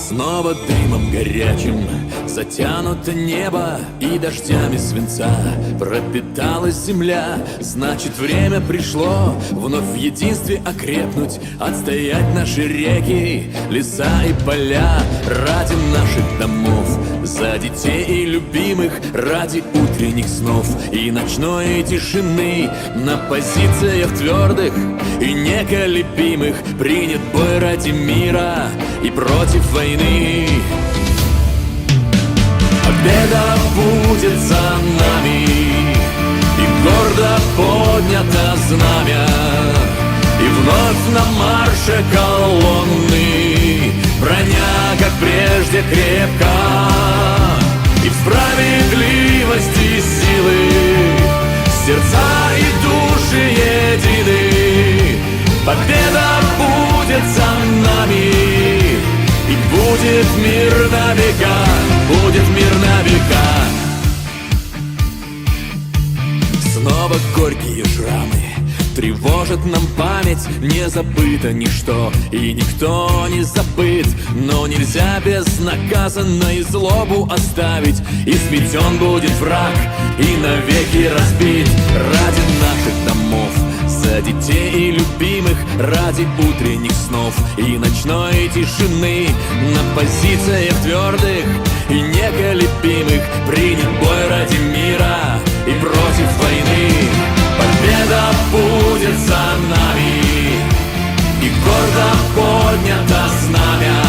Снова дымом горячим затянуто небо, и дождями свинца пропиталась земля. Значит, время пришло вновь в единстве окрепнуть, отстоять наши реки, леса и поля ради наших домов, за детей и любимых, ради утренних снов и ночной тишины. На позициях твердых и неколебимых принят бой ради мира и против войны. Победа будет за нами, и гордо поднято знамя, и вновь на марше колонны броня, как прежде, крепка, и в справедливости силы сердца и души едины. Победа будет за нами, и будет мир на века, будет мир на века. Снова горькие шрамы тревожат нам память, не забыто ничто и никто не забыт. Но нельзя безнаказанно и злобу оставить, и сметен будет враг и навеки разбит. Ради наших домов, за детей и любимых, ради утренних снов и ночной тишины. На позициях твердых и неколебимых принят бой ради мира и против войны. Победа будет за нами, и гордо поднято знамя,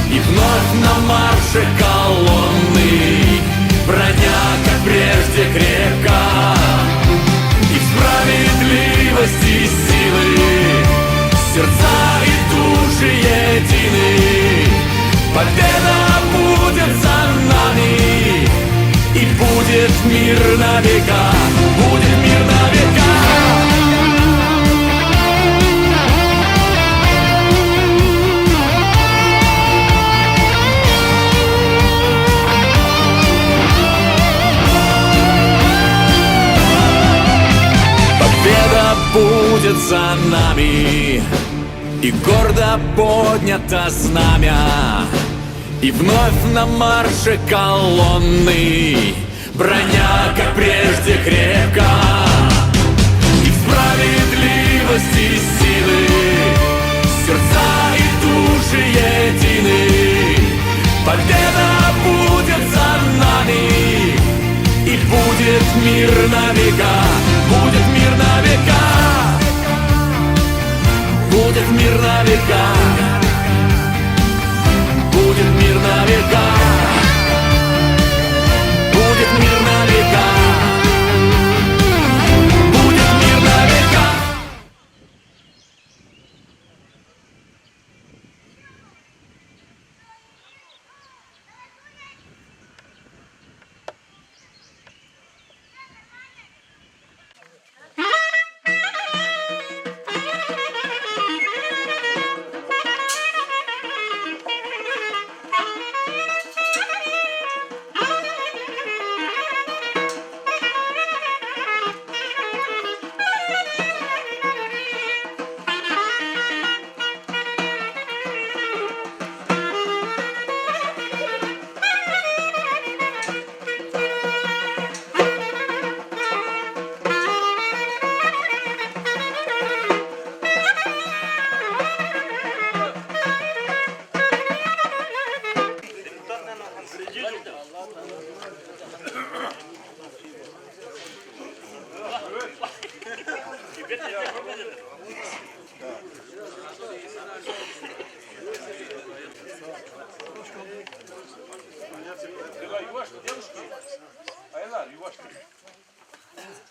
и вновь на марше колонны броня, как прежде, крепка, и в справедливости силы сердца и души едины. Победа будет за нами, и будет мир на века, будет мир на века. Победа будет за нами, и гордо поднято знамя, и вновь на марше колонны броня, как прежде, крепка, и в справедливости силы сердца и души едины. Победа будет за нами, и будет мир на века, будет мир на века, будет мир на века, будет мир на века, будет мир на века, будет мир на века.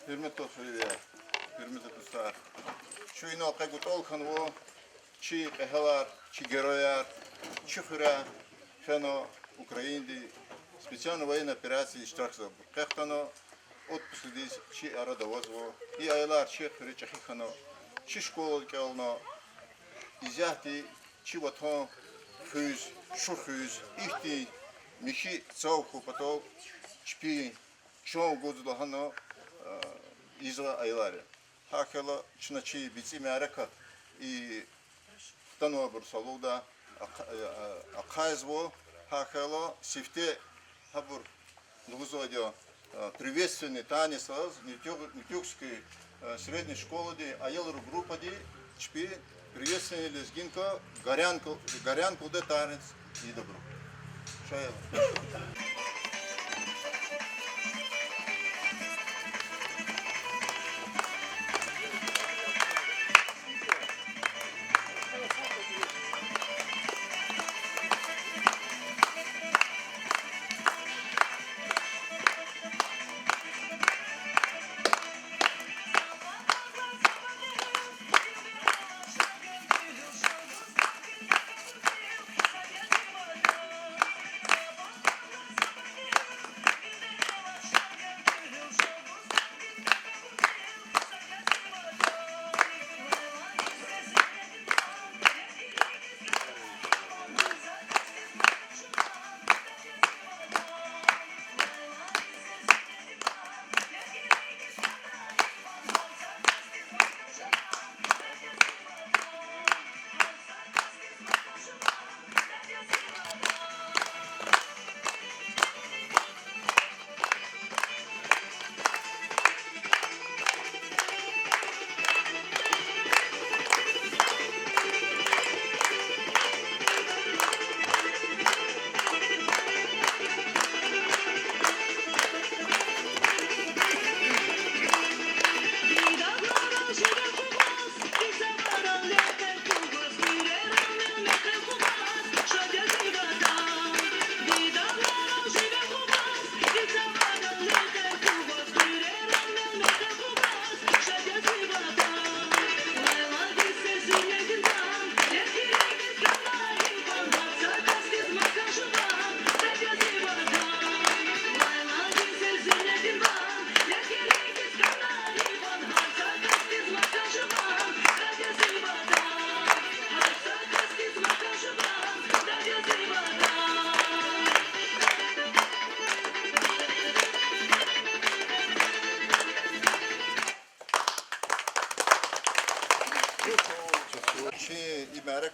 Hürmetli oturuyor, hürmetli dostlar. Şu inok'a gut olkan o, çi qehalar, çi герояр, çi хыра, фено Украинды, специальной военной операции штрафсов. Кехтано отпуск здесь, çi arada возво, и aylar çi хыры чахихано, çi школа келно, изяхти, çi ватон, füz, шухüz, ихти, михи цавху потол, çpi, чон гудзлахано, изра айлари. Хакела чначи бици мярека и танова бурсалуда хайзво, хахело, сифте, хабур, лузодио, приветственный танец, нитюкской средней школы, а елру группа ди, чпи, приветственный лезгинка, горянку де танец и добро. Шайл.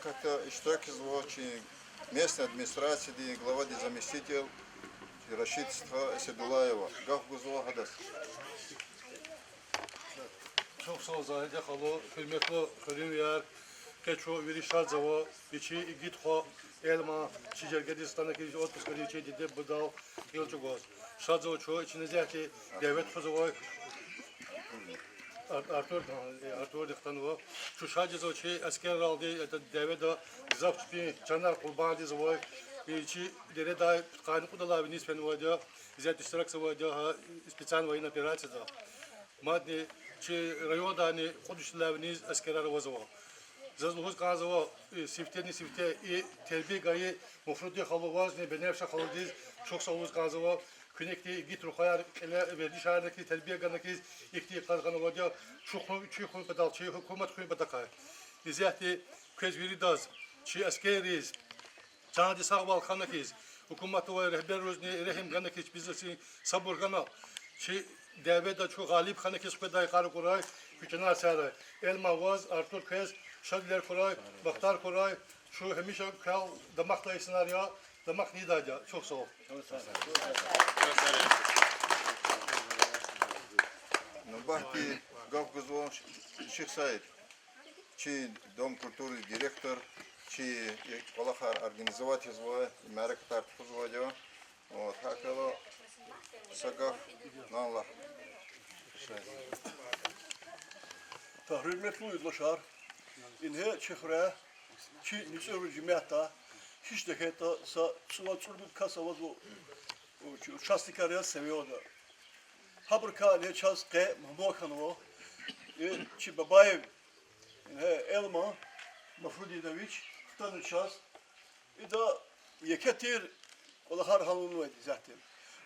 Как-то иштак изволчи местной администрации, глава заместитель Рашид Седулаева. Гав Гузова Хадас. Çok sağ ol Zahide Xalo, hürmetli Xölüyer, Keço, Virişadzava, İçi, Gitxo, Elma, Çicergedistan'daki otuz kırıcı dedi, Budal, Yılcıgoz. Şadzava çoğu içinizdeki devlet kızıva, Artur Diktanova, şu Şadzava çoğu asker aldı, devlet de Zapçpi, Canar Kurban dizava, İçi, dere da kanı kudalar nispen vardı, İzzet iştirak vardı, специальная военная операция. Madde чи районда ходишларni аскерар вазова. Заслугуз казова сифтени сифте и тербие гайи муфруди халоваз не бенефша халодиz çok sağoluz казова künekte git ruhayar ele verdi şahirdeki terbiye ganaki ikti kazganı vadia çok bedal çi hükümet kuyun bedakay. İzahti kezviri daz çi askeriz çağdı sağval kanakiz hükümet ve rehber rozni rehim ganakiz bizi sabır gana çi devlet çok galip kanı kespeday karı kuray küçünar sarı elma vaz Artur Kez şadler kuray Baktar kuray şu hemişe kal damakla senaryo damak nidaca çok sağ ol. Набахти Гавгузов Шихсайд, чи Дом культуры директор, чи Палахар организовать его, Мерек Тартфузводио, вот Хакело Сагав Наллах. Hürmetli uydulaşar, inhe çekre, ki nisörü cimiyata, hiç de heta sa suva çurbut kasa vazo, участникаря seviyordu. Habrka ne çaz ke mahmokanovo, ki babayev, inhe Elma, Mafrudidoviç, tanı çaz, da yeketir, olahar halunu edi zaten.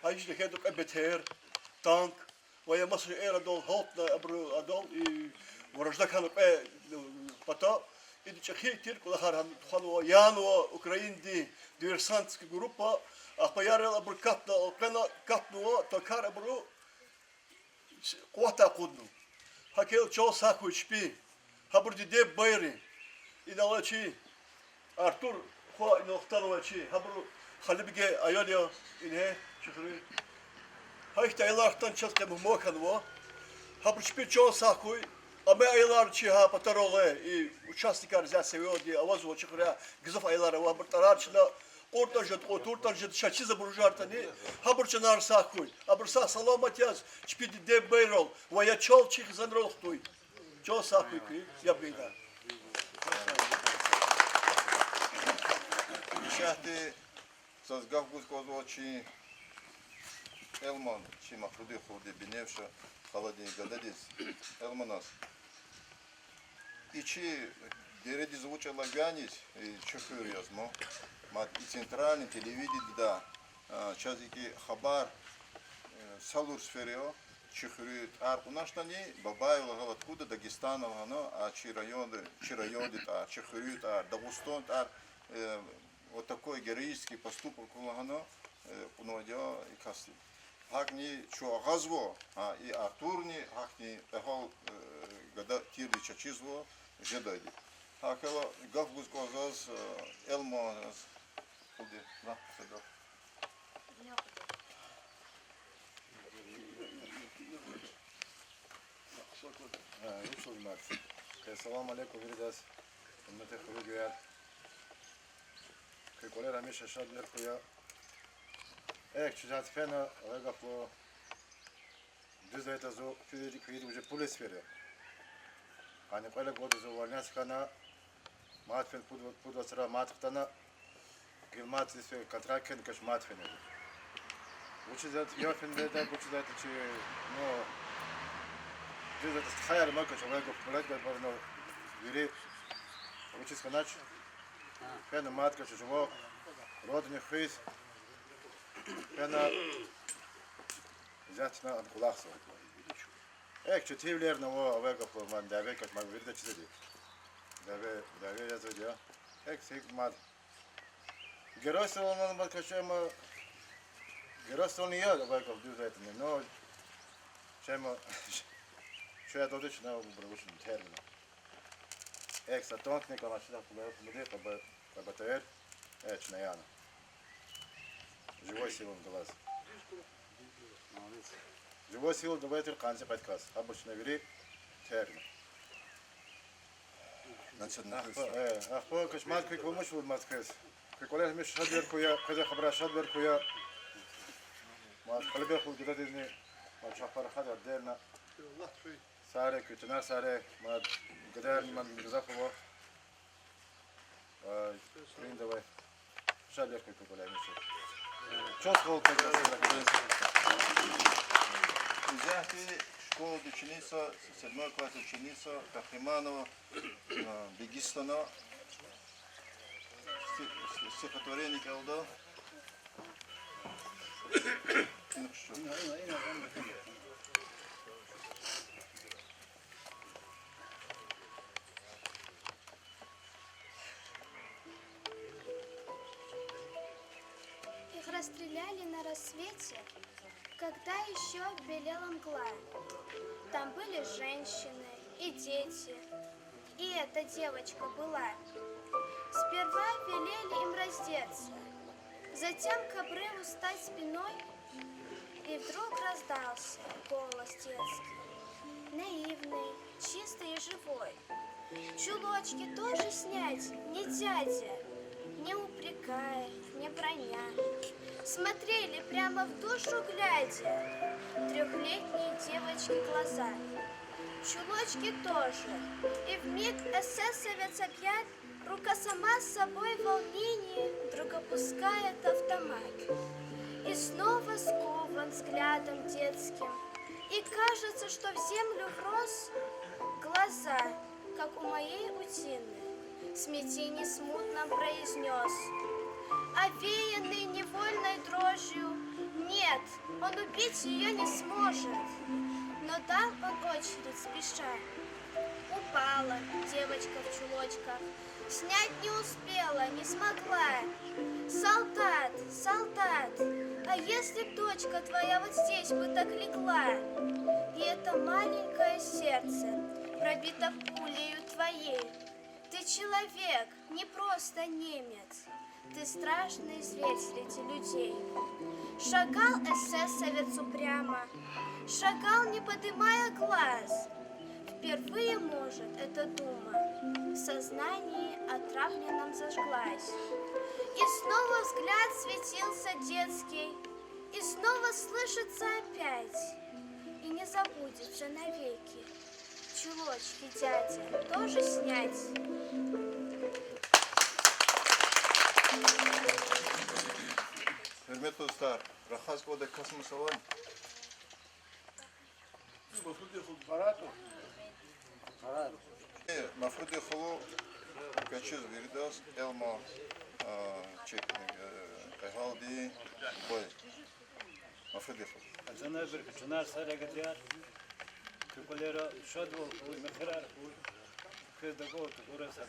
Hiç de heta kabeter, tank, ويا مصر إيرا دول هوتنا أبرو أدول ورجدا كانوا بطا إذا شخير تير كل آخر هم خلوا يانو أوكرين دي ديرسانتسك جروبا أخبار أبرو كاتنا أوكرنا كاتنو تكار أبرو قوة قدنو هكيل شو ساكو شبي هبر دي ديب بايري إذا الله شيء أرتور خو إنه اختاروا شيء هبرو خلي بقى أياليا إنها شخري هاي تايلار تان شخص كم مو كانوا هبرو شبي جو ساكوي أما أيلار شيء ها بترولة إيه участникар за сегодня аваз вот шхра гзаф айлара ва бартарачла ортажет ортажет шачи забружартани хабурчанар сахуй абрса саламатяз чпиди де бейрол ва я чол чих занрохтуй чо сахуй пи я бейда Шахты созгав гускозочи Элман чи махруди ходи биневша холодный гададис Элманас İçi deredi звучала ганис и чухурьяз мо мат и центральный телевидение да чазики хабар салур сферио чухурит ар унаштани бабаева галат куда Дагестана гано а чирайоны та чухурит ар Дагестан ар вот такой героический поступок гано пунодя и касли хакни чо газво и артурни хакни эхол гада тирди чачизво жедади. Акела гавгуз козас элмонас куди на седо. Yusuf Mert. Assalamu alaikum vidas. Ummete khurujiyat. Ke kolera misha shad lerkuya. Чужат фена, легафло. Düz это zo kuydu уже пуле сфере. Ани qela godu zo varnas kana matfen pud sıra matqtana gilmat sfe kontrakken kaş matfen. Учизат яфенде да учизат чи но düz это khayar makаш легав легав барно вири. Учиз канач. Фена маткаш живо родне хис. Фена Затна анкулахсо. Что тивлерно во авегафло ман даве как ман вирда чиди. Даве я зодя. Сик мад. Геросол ман макашема. Геросол не я авегав дюзает не, но чема что я додич на убрушен термин. Сатонтник машина пуле кабатер. Чнаяна. Живой силом глаз. Живой силой давайте канцы подказ. Обычно вели термин. Ахпо кошмар как помощь в Москве. Как коллега миш шадверкуя, когда хабра шадверкуя. Мат коллега худ градизни. Мат шахпар хада дерна. Саре кутна саре мат гадар ман газафова. Приндавай. Шадверкуя коллега миш. Что сказал Взяти школу ученица, 7 класс ученица Кахриманова, Бегистана, стихотворение Калдо. Их расстреляли на рассвете, когда еще белела мгла. Там были женщины и дети, и эта девочка была. Сперва велели им раздеться, затем к обрыву стать спиной, и вдруг раздался голос детский, наивный, чистый и живой. Чулочки тоже снять, не дядя, не упрекая, не броня. Смотрели прямо в душу глядя трехлетние девочки глаза. Чулочки тоже, и вмиг эсэсовец опять, рука сама с собой в волнении вдруг опускает автомат. И снова скован взглядом детским, и кажется, что в землю врос глаза, как у моей утины, смятение смутно произнес. Овеянный невольной дрожью, нет, он убить ее не сможет. Но дал он очередь спеша. Упала девочка в чулочках, снять не успела, не смогла. Солдат, солдат, а если б дочка твоя вот здесь бы так легла? И это маленькое сердце пробито пулею твоей. Ты Ты человек, не просто немец. Ты страшный зверь среди людей. Шагал эсэсовец упрямо, шагал, не подымая глаз. Впервые, может, эта дума в сознании отравленном зажглась. И снова взгляд светился детский, и снова слышится опять. И не забудется навеки. Чулочки, дядя, тоже снять? Hürmetli dostlar, Rahaz Koda Kasım Savan. Mafrudi Khulu Kaçız Virdas Elma Ehaldi Boy. Mafrudi Khulu. Sana bir çınar sarı gidiyor. Küpelere şad ol, mekrar ol. Kız da koydu, burası da.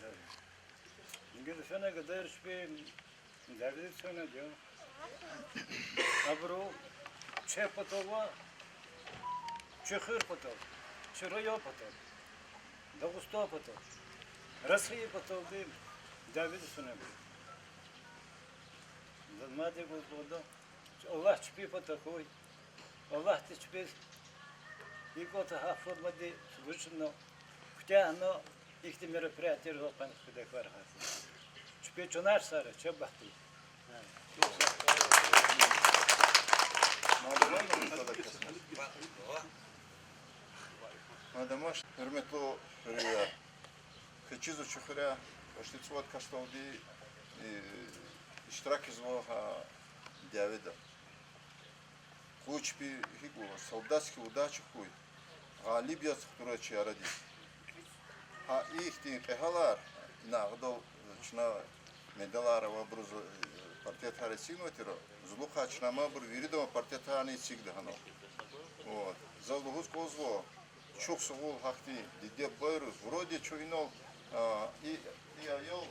İngiliz sana kadar şüphe derdi sana diyor. Abro, çepatova, çekir patov, çıraya patov, Dagusto patov, Rasriye patov değil, derdi sana diyor. Zalmadi bu Allah şüphe patov koy. Allah teşbih يقول تحفظ مدي سبشنا كتاعنا يكتب مرفراتير هو قناة كده كارها شبيه جنار صار شبهتي Mademaş hürmetli hürriye. Keçizu çuhura başlıçvat kastavdi iştirak izvoha Давида. Кучпи хигула, солдатский удачи хуй. Галибьяс, который чаради. А их тин эхалар, на вдол чна медалара вабруз партия харесину тиро. Злуха чна мабр виридо партия тани сигдахано. Вот. Залугус козво. Чук сувул хахти диде байрус. Вроде чуинол и айол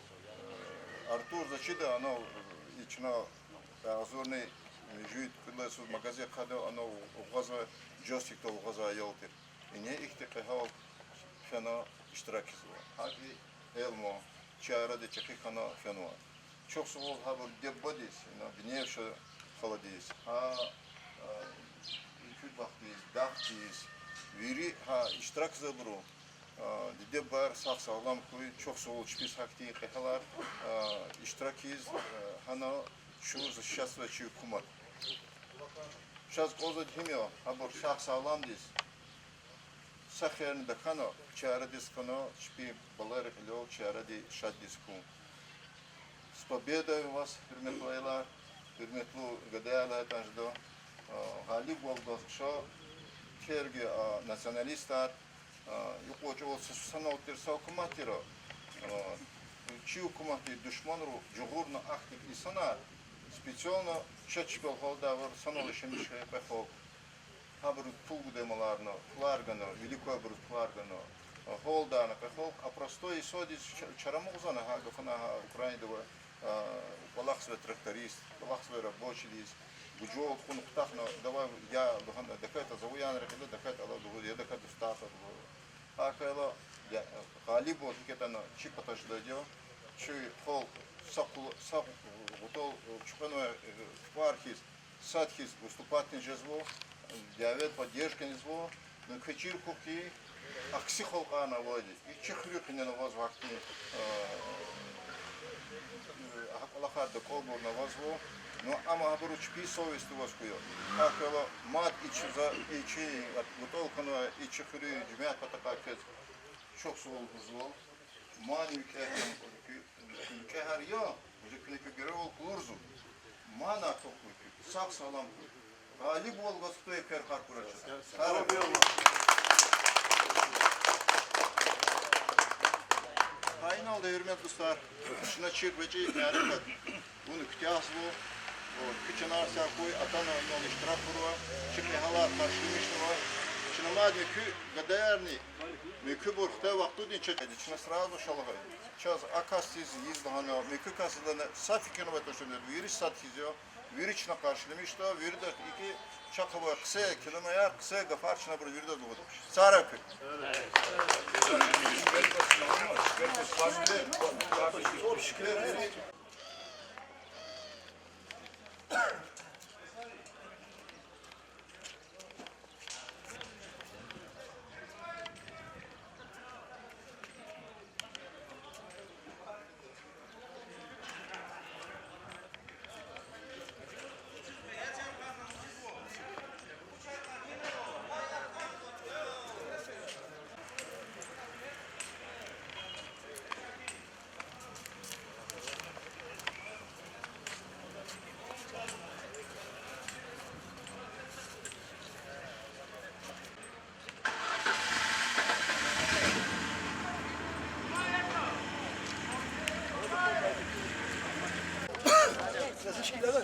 Артур зачида оно и чна азурный Жует кыласы магазин када ано угаза джойстик то угаза ялтыр. İne ihtiqi hal fena iştirak izwa. Hadi elmo çara de çeki kana fena. Çok soğuk haber debadis. Na binevşe haladis. Ha ilk vaktiz, dağtiz. Viri ha iştirak zabru. Dide bar sağ sağlam koy çok soğuk çpis hakti khalar iştirakiz hana şu защитство чью кумат. Сейчас коза дхимио, абор шах саалам дис. Сахерн дакано, чара дискано, шпи балер ило, чара ди шад диску. С победой вас, хürmetli aylar, hürmetli гадаяла танждо. Галиб волгосшо, керги националистар, юкочо санаутир саукуматиро. Чью кумати душманру, джугурно ахтик и санар. Специально чечбел холдавр саналышым шепехо хабрут пулгудемаларно фларгано великое брут фларгано холдана пехо а простой соди чарамузана гафана украинского балахсве тракторист балахсве рабочий лист гуджол хун птахно давай я бахана даката завуян рехле даката ала дугу я даката стафа акала я галибо тикетано чипатаждадё чуй хол сак готов чупаное квархис садхис выступать не жезво диавет поддержка не зво но качир куки акси холка на воде и чехрюк не на воз вакти алахар да колбор на возво но ама абру чпи совесть у вас куё акала мат и чиза и чи готов кано и чехрю жмят потакакет çok soğuk zvo mani ülke her ya Ülke göre ol kulurzu. Mana topluyor. Sağ sağlam. Galip ol vasıfta kerkar kuracak. Hain oldu hürmetli dostlar. Şuna çirpeci hareket. Bunu kütüyaz bu. Küçün arsa koy. Atana yol iştirak kurwa. Şimdi halar karşılamıştı var. Şimdi madem ki gaderni. Mekü burkta vakti din çekedi. Şimdi sırada şalgay. Сейчас акастиз ездил, мекукасыдан сафикин в это что вирис садхизё, Viriçna karşılamıştı. Virde iki çakıva kısa kilometre kısa gafarçına bir virde doğdu. Sarıkı. Nasıl şeyler var?